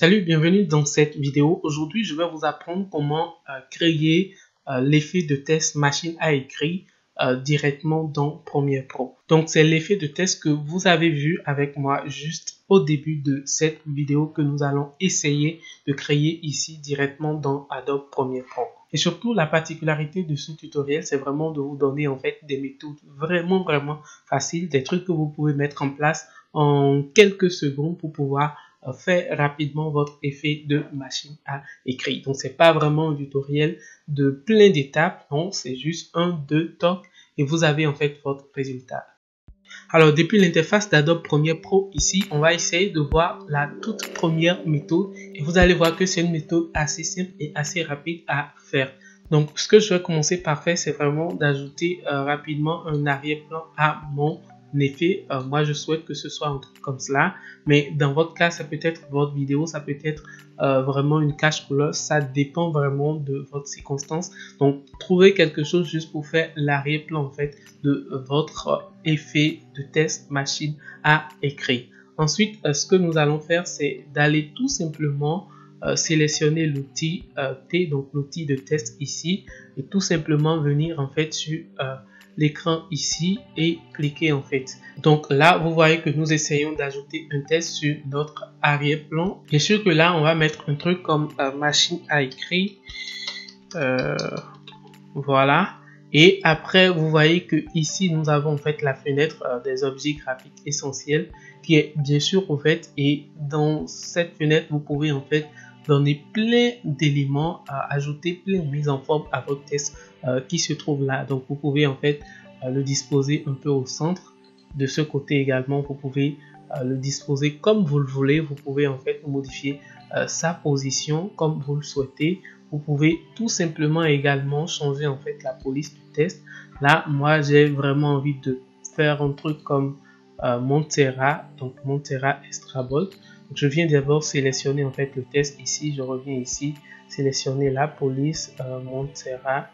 Salut, bienvenue dans cette vidéo. Aujourd'hui, je vais vous apprendre comment créer l'effet de test machine à écrit directement dans Premiere Pro. Donc, c'est l'effet de test que vous avez vu avec moi juste au début de cette vidéo que nous allons essayer de créer ici directement dans Adobe Premiere Pro. Et surtout, la particularité de ce tutoriel, c'est vraiment de vous donner en fait des méthodes vraiment faciles, des trucs que vous pouvez mettre en place en quelques secondes pour pouvoir faire rapidement votre effet de machine à écrire. Donc, c'est pas vraiment un tutoriel de plein d'étapes, non, c'est juste un, deux tocs et vous avez en fait votre résultat. Alors, depuis l'interface d'Adobe Premiere Pro, ici, on va essayer de voir la toute première méthode et vous allez voir que c'est une méthode assez simple et assez rapide à faire. Donc, ce que je vais commencer par faire, c'est vraiment d'ajouter rapidement un arrière-plan à mon effet. Moi, je souhaite que ce soit un truc comme cela, mais dans votre cas, ça peut être votre vidéo, ça peut être vraiment une cache couleur, ça dépend vraiment de votre circonstance. Donc, trouvez quelque chose juste pour faire l'arrière-plan en fait de votre effet de test machine à écrire. Ensuite, ce que nous allons faire, c'est d'aller tout simplement sélectionner l'outil T, donc l'outil de test ici, et tout simplement venir en fait sur l'écran ici et cliquer en fait. Donc là, vous voyez que nous essayons d'ajouter un test sur notre arrière-plan. Bien sûr que là, on va mettre un truc comme machine à écrire. Voilà. Et après, vous voyez que ici, nous avons en fait la fenêtre des objets graphiques essentiels qui est bien sûr ouverte. Et dans cette fenêtre, vous pouvez en fait donner plein d'éléments, ajouter plein de mises en forme à votre test qui se trouve là. Donc, vous pouvez en fait le disposer un peu au centre. De ce côté également, vous pouvez le disposer comme vous le voulez. Vous pouvez en fait modifier sa position comme vous le souhaitez. Vous pouvez tout simplement également changer en fait la police du test. Là, moi, j'ai vraiment envie de faire un truc comme Montera, donc Montera Extrabolt. Donc, je viens d'abord sélectionner en fait le test ici. Je reviens ici, sélectionner la police Montera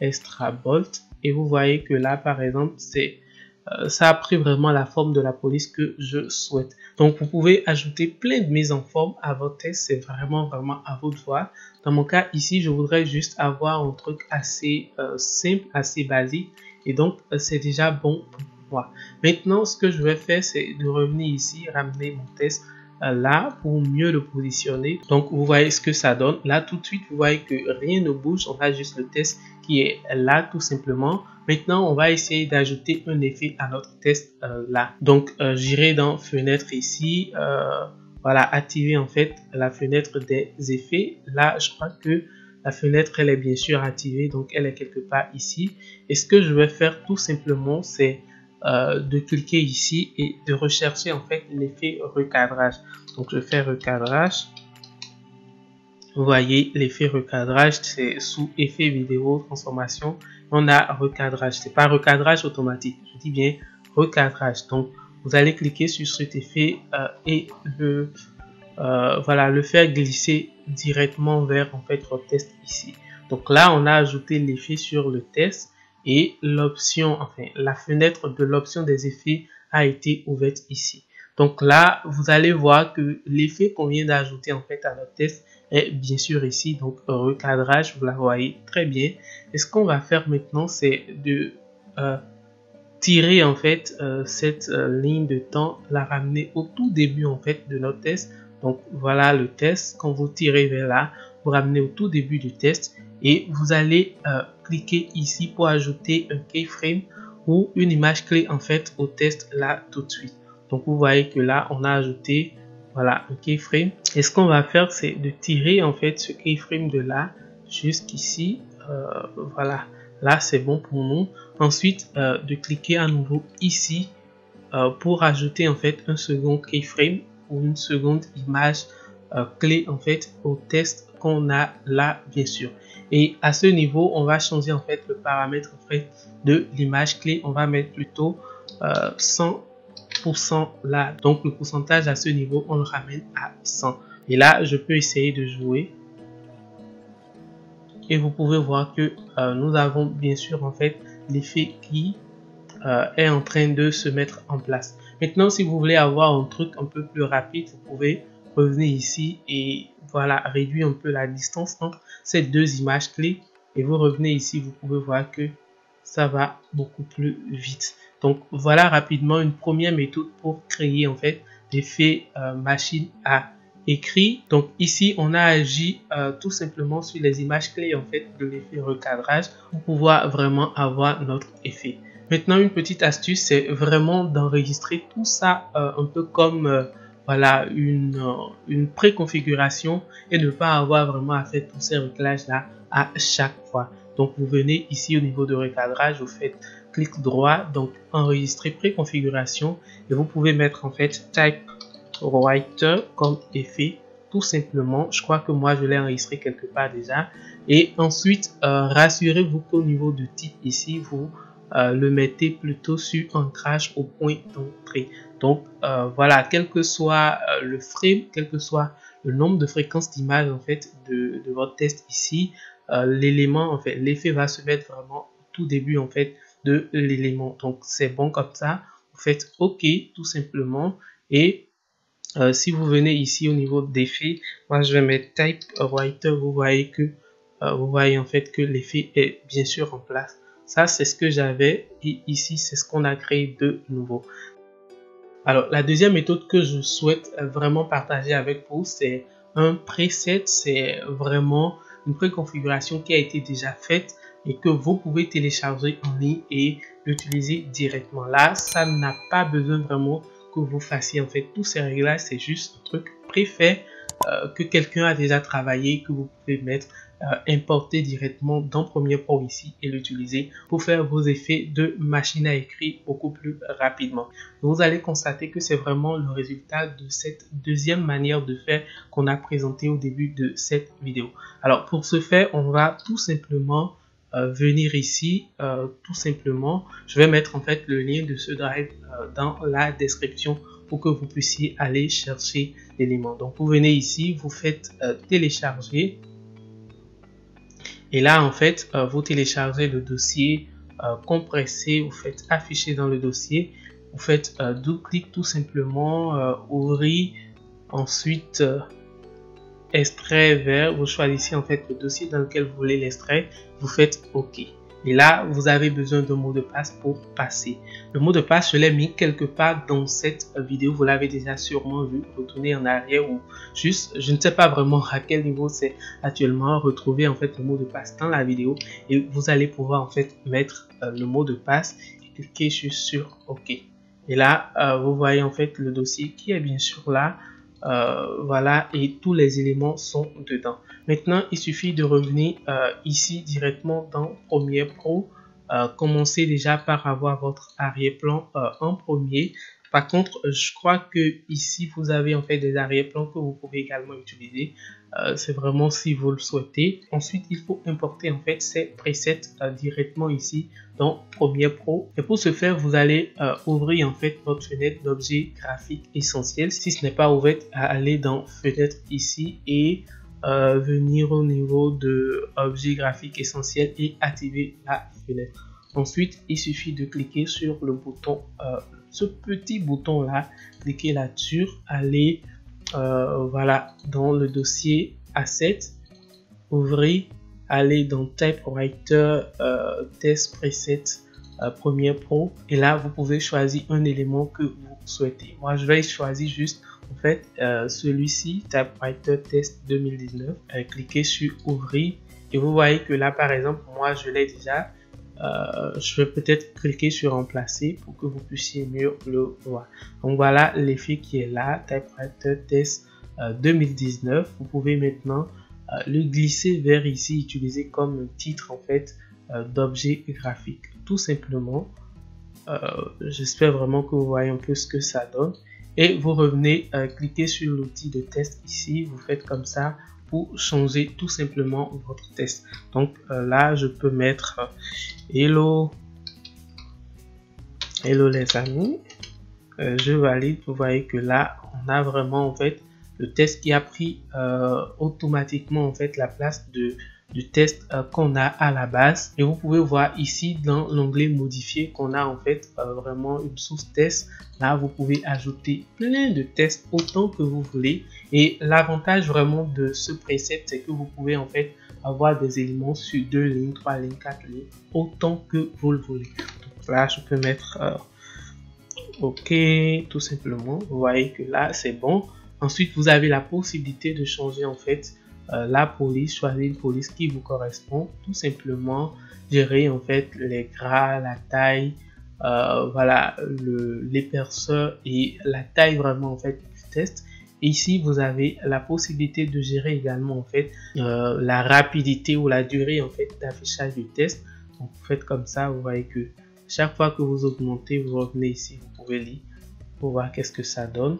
Extrabolt. Et vous voyez que là, par exemple, ça a pris vraiment la forme de la police que je souhaite. Donc, vous pouvez ajouter plein de mises en forme à votre test. C'est vraiment à vous de voir. Dans mon cas, ici, je voudrais juste avoir un truc assez simple, assez basique. Et donc, c'est déjà bon pour moi. Maintenant, ce que je vais faire, c'est de revenir ici, ramener mon test là pour mieux le positionner. Donc, vous voyez ce que ça donne. Là, tout de suite, vous voyez que rien ne bouge. On a juste le test qui est là, tout simplement. Maintenant, on va essayer d'ajouter un effet à notre test là. Donc, j'irai dans fenêtre ici. Voilà, activer en fait la fenêtre des effets. Là, je crois que la fenêtre, elle est bien sûr activée. Donc, elle est quelque part ici. Et ce que je vais faire tout simplement, c'est de cliquer ici et de rechercher en fait l'effet recadrage. Donc, je fais recadrage. Vous voyez l'effet recadrage, c'est sous effet vidéo transformation. On a recadrage, c'est pas recadrage automatique, je dis bien recadrage. Donc vous allez cliquer sur cet effet et voilà, le faire glisser directement vers en fait votre test ici. Donc là on a ajouté l'effet sur le test et l'option, enfin la fenêtre de l'option des effets a été ouverte ici. Donc là vous allez voir que l'effet qu'on vient d'ajouter en fait à notre test est bien sûr ici, donc recadrage, vous la voyez très bien. Et ce qu'on va faire maintenant, c'est de tirer en fait cette ligne de temps, la ramener au tout début en fait de notre test. Donc voilà le test. Quand vous tirez vers là, vous ramenez au tout début du test et vous allez cliquer ici pour ajouter un keyframe ou une image clé en fait au test là tout de suite. Donc vous voyez que là on a ajouté voilà un keyframe et ce qu'on va faire c'est de tirer en fait ce keyframe de là jusqu'ici. Voilà, là c'est bon pour nous. Ensuite de cliquer à nouveau ici pour ajouter en fait un second keyframe ou une seconde image clé en fait au test qu'on a là bien sûr. Et à ce niveau on va changer en fait le paramètre en fait de l'image clé. On va mettre plutôt 100% là, donc le pourcentage à ce niveau on le ramène à 100 et là je peux essayer de jouer et vous pouvez voir que nous avons bien sûr en fait l'effet qui est en train de se mettre en place. Maintenant si vous voulez avoir un truc un peu plus rapide, vous pouvez revenez ici et voilà, réduire un peu la distance entre ces deux images clés et vous revenez ici, vous pouvez voir que ça va beaucoup plus vite. Donc voilà rapidement une première méthode pour créer en fait l'effet machine à écrit. Donc ici on a agi tout simplement sur les images clés en fait de l'effet recadrage pour pouvoir vraiment avoir notre effet. Maintenant une petite astuce, c'est vraiment d'enregistrer tout ça un peu comme voilà une préconfiguration et ne pas avoir vraiment à faire tous ces réglages là à chaque fois. Donc vous venez ici au niveau de recadrage, vous faites clic droit, donc enregistrer préconfiguration et vous pouvez mettre en fait typewriter comme effet tout simplement. Je crois que moi je l'ai enregistré quelque part déjà. Et ensuite rassurez-vous qu'au niveau de type ici vous le mettez plutôt sur ancrage au point d'entrée. Donc voilà, quel que soit le frame, quel que soit le nombre de fréquences d'image en fait de votre test ici, l'élément en fait, l'effet va se mettre vraiment au tout début en fait de l'élément. Donc c'est bon comme ça. Vous faites OK tout simplement et si vous venez ici au niveau d'effet, moi je vais mettre typewriter. Vous voyez en fait que l'effet est bien sûr en place. Ça c'est ce que j'avais et ici c'est ce qu'on a créé de nouveau. Alors la deuxième méthode que je souhaite vraiment partager avec vous, c'est un preset. C'est vraiment une préconfiguration qui a été déjà faite et que vous pouvez télécharger en ligne et l'utiliser directement. Là, ça n'a pas besoin vraiment que vous fassiez en fait tous ces réglages, c'est juste un truc préfet que quelqu'un a déjà travaillé, que vous pouvez mettre, importer directement dans Premiere Pro ici et l'utiliser pour faire vos effets de machine à écrire beaucoup plus rapidement. Vous allez constater que c'est vraiment le résultat de cette deuxième manière de faire qu'on a présenté au début de cette vidéo. Alors pour ce faire, on va tout simplement venir ici, tout simplement, je vais mettre en fait le lien de ce drive dans la description pour que vous puissiez aller chercher l'élément. Donc vous venez ici, vous faites télécharger et là en fait vous téléchargez le dossier compressé, vous faites afficher dans le dossier, vous faites double-clic tout simplement, ouvrir, ensuite extrait vers, vous choisissez en fait le dossier dans lequel vous voulez l'extrait, vous faites OK. Et là, vous avez besoin d'un mot de passe pour passer. Le mot de passe, je l'ai mis quelque part dans cette vidéo. Vous l'avez déjà sûrement vu. Retournez en arrière ou juste, je ne sais pas vraiment à quel niveau c'est actuellement. Retrouvez en fait le mot de passe dans la vidéo et vous allez pouvoir en fait mettre le mot de passe et cliquer sur OK. Et là, vous voyez en fait le dossier qui est bien sûr là. Voilà, et tous les éléments sont dedans. Maintenant, il suffit de revenir ici directement dans Premiere Pro. Commencez déjà par avoir votre arrière-plan en premier. Par contre, je crois que ici vous avez en fait des arrière-plans que vous pouvez également utiliser. C'est vraiment si vous le souhaitez. Ensuite, il faut importer en fait ces presets directement ici dans Premiere Pro. Et pour ce faire, vous allez ouvrir en fait votre fenêtre d'objets graphiques essentiels. Si ce n'est pas ouvert, aller dans fenêtre ici et venir au niveau de objets graphiques essentiels et activer la fenêtre. Ensuite, il suffit de cliquer sur le bouton, ce petit bouton là, cliquez là-dessus, allez voilà dans le dossier Assets, ouvrez, allez dans Typewriter Test Preset Premiere Pro et là vous pouvez choisir un élément que vous souhaitez. Moi je vais choisir juste en fait celui-ci, Typewriter Test 2019. Cliquez sur ouvrir et vous voyez que là par exemple moi je l'ai déjà. Je vais peut-être cliquer sur remplacer pour que vous puissiez mieux le voir. Donc voilà l'effet qui est là, Typewriter Test 2019. Vous pouvez maintenant le glisser vers ici, utiliser comme titre en fait d'objet graphique. Tout simplement, j'espère vraiment que vous voyez un peu ce que ça donne. Et vous revenez, cliquez sur l'outil de test ici, vous faites comme ça pour changer tout simplement votre test. Donc là, je peux mettre hello les amis, je valide. Vous voyez que là, on a vraiment en fait le test qui a pris automatiquement en fait la place de du test qu'on a à la base. Et vous pouvez voir ici dans l'onglet modifier qu'on a en fait vraiment une source test. Là, vous pouvez ajouter plein de tests autant que vous voulez. Et l'avantage vraiment de ce preset, c'est que vous pouvez en fait avoir des éléments sur 2 lignes, 3 lignes, 4 lignes, autant que vous le voulez. Donc là, je peux mettre OK, tout simplement. Vous voyez que là, c'est bon. Ensuite, vous avez la possibilité de changer en fait la police, choisir une police qui vous correspond. Tout simplement, gérer en fait les gras, la taille, voilà, l'épaisseur et la taille vraiment en fait du test. Et ici, vous avez la possibilité de gérer également en fait la rapidité ou la durée en fait d'affichage du test. Donc, vous faites comme ça, vous voyez que chaque fois que vous augmentez, vous revenez ici, vous pouvez lire pour voir qu'est-ce que ça donne.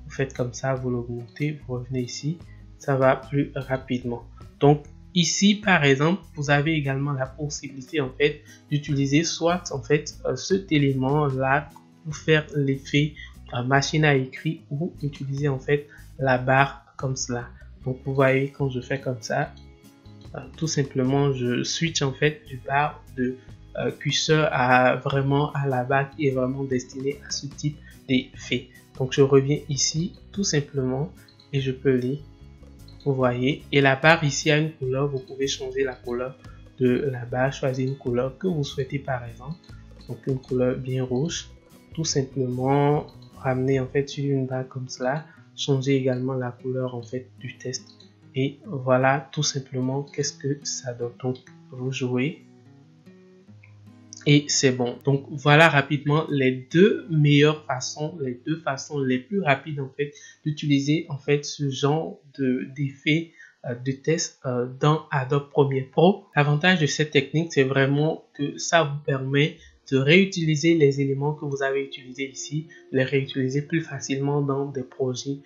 Vous faites comme ça, vous l'augmentez, vous revenez ici, ça va plus rapidement. Donc ici, par exemple, vous avez également la possibilité en fait d'utiliser soit en fait cet élément là pour faire l'effet machine à écrire ou utiliser en fait la barre comme cela. Donc vous voyez quand je fais comme ça, tout simplement je switch en fait du barre de curseur à vraiment à la barre qui est vraiment destinée à ce type d'effet. Donc je reviens ici tout simplement et je peux lire, vous voyez, et la barre ici a une couleur, vous pouvez changer la couleur de la barre, choisir une couleur que vous souhaitez par exemple, donc une couleur bien rouge, tout simplement ramener en fait sur une barre comme cela, changer également la couleur en fait du test et voilà tout simplement qu'est-ce que ça donne. Donc vous jouez et c'est bon. Donc voilà rapidement les deux meilleures façons, les deux façons les plus rapides en fait d'utiliser en fait ce genre d'effet de test dans Adobe Premiere Pro. L'avantage de cette technique, c'est vraiment que ça vous permet de réutiliser les éléments que vous avez utilisés ici, les réutiliser plus facilement dans des projets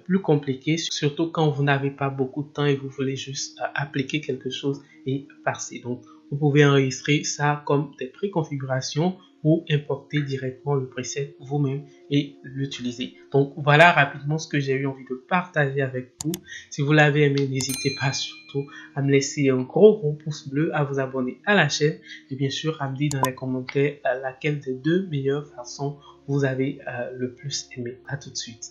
plus compliqués, surtout quand vous n'avez pas beaucoup de temps et vous voulez juste appliquer quelque chose et passer. Donc vous pouvez enregistrer ça comme des préconfigurations ou importer directement le preset vous-même et l'utiliser. Donc voilà rapidement ce que j'ai eu envie de partager avec vous. Si vous l'avez aimé, n'hésitez pas surtout à me laisser un gros pouce bleu, à vous abonner à la chaîne et bien sûr à me dire dans les commentaires laquelle des deux meilleures façons vous avez le plus aimé. À tout de suite.